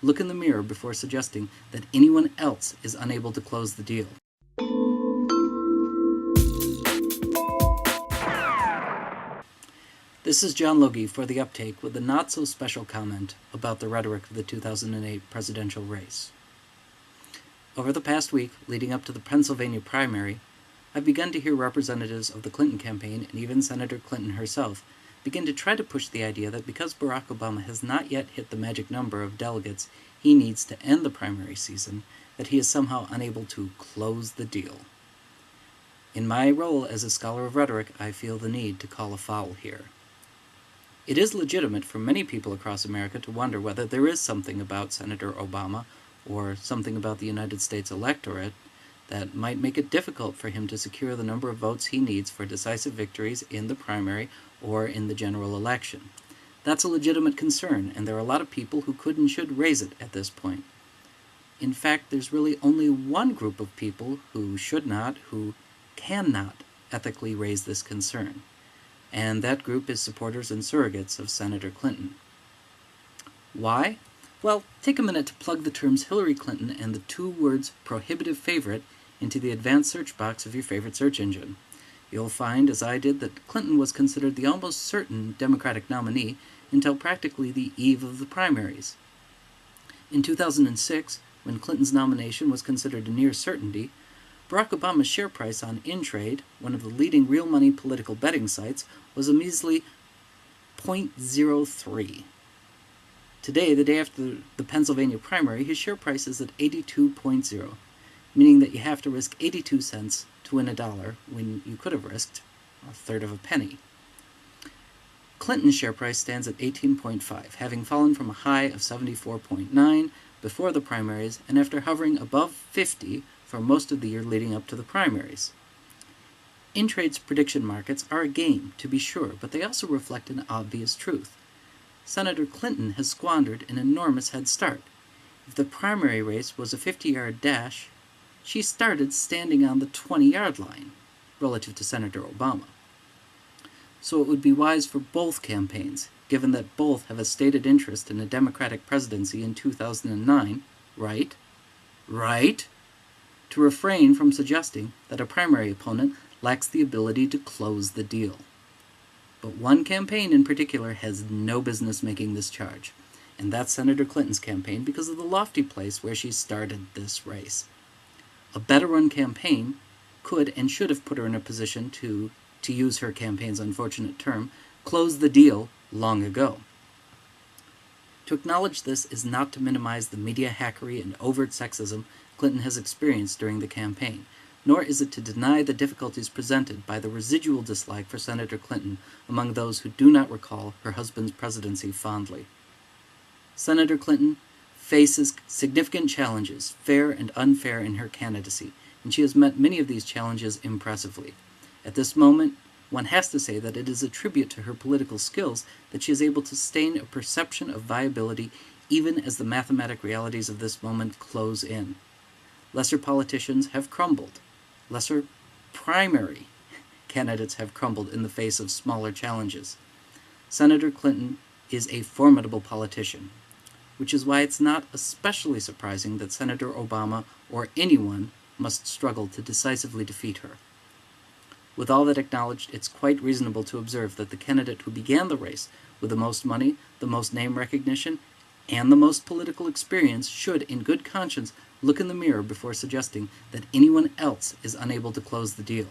look in the mirror before suggesting that anyone else is unable to close the deal. This is John Logie for The Uptake with a not-so-special comment about the rhetoric of the 2008 presidential race. Over the past week, leading up to the Pennsylvania primary, I've begun to hear representatives of the Clinton campaign and even Senator Clinton herself begin to try to push the idea that because Barack Obama has not yet hit the magic number of delegates he needs to end the primary season, that he is somehow unable to close the deal. In my role as a scholar of rhetoric, I feel the need to call a foul here. It is legitimate for many people across America to wonder whether there is something about Senator Obama or something about the United States electorate that might make it difficult for him to secure the number of votes he needs for decisive victories in the primary or in the general election. That's a legitimate concern, and there are a lot of people who could and should raise it at this point. In fact, there's really only one group of people who should not, who cannot ethically raise this concern, and that group is supporters and surrogates of Senator Clinton. Why? Well, take a minute to plug the terms Hillary Clinton and the two words prohibitive favorite into the advanced search box of your favorite search engine. You'll find, as I did, that Clinton was considered the almost certain Democratic nominee until practically the eve of the primaries. In 2006, when Clinton's nomination was considered a near certainty, Barack Obama's share price on InTrade, one of the leading real money political betting sites, was a measly 0.03. Today, the day after the Pennsylvania primary, his share price is at 82.0, meaning that you have to risk 82 cents to win $1 when you could have risked a third of a penny. Clinton's share price stands at 18.5, having fallen from a high of 74.9 before the primaries and after hovering above 50 for most of the year leading up to the primaries. InTrade's prediction markets are a game, to be sure, but they also reflect an obvious truth. Senator Clinton has squandered an enormous head start. If the primary race was a 50-yard dash, she started standing on the 20-yard line relative to Senator Obama. So it would be wise for both campaigns, given that both have a stated interest in a Democratic presidency in 2009, right, to refrain from suggesting that a primary opponent lacks the ability to close the deal. But one campaign in particular has no business making this charge, and that's Senator Clinton's campaign because of the lofty place where she started this race. A better-run campaign could and should have put her in a position to use her campaign's unfortunate term, close the deal long ago. To acknowledge this is not to minimize the media hackery and overt sexism Clinton has experienced during the campaign, nor is it to deny the difficulties presented by the residual dislike for Senator Clinton among those who do not recall her husband's presidency fondly. Senator Clinton faces significant challenges, fair and unfair, in her candidacy, and she has met many of these challenges impressively. At this moment, one has to say that it is a tribute to her political skills that she is able to sustain a perception of viability even as the mathematic realities of this moment close in. Lesser politicians have crumbled. Lesser primary candidates have crumbled in the face of smaller challenges. Senator Clinton is a formidable politician, which is why it's not especially surprising that Senator Obama or anyone must struggle to decisively defeat her. With all that acknowledged, it's quite reasonable to observe that the candidate who began the race with the most money, the most name recognition, and the most political experience should, in good conscience, look in the mirror before suggesting that anyone else is unable to close the deal.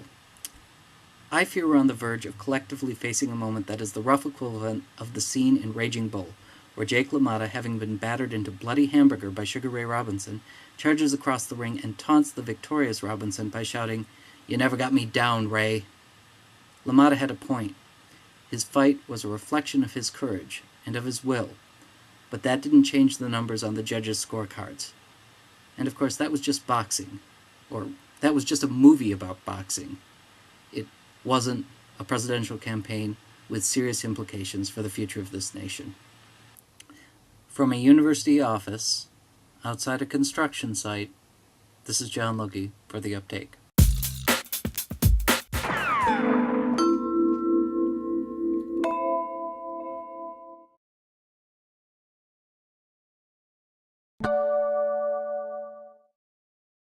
I fear we're on the verge of collectively facing a moment that is the rough equivalent of the scene in Raging Bull, where Jake LaMotta, having been battered into bloody hamburger by Sugar Ray Robinson, charges across the ring and taunts the victorious Robinson by shouting, "You never got me down, Ray." LaMotta had a point. His fight was a reflection of his courage and of his will, but that didn't change the numbers on the judges' scorecards. And of course, that was just boxing, or that was just a movie about boxing. It wasn't a presidential campaign with serious implications for the future of this nation. From a university office, outside a construction site, this is John Logie for The Uptake.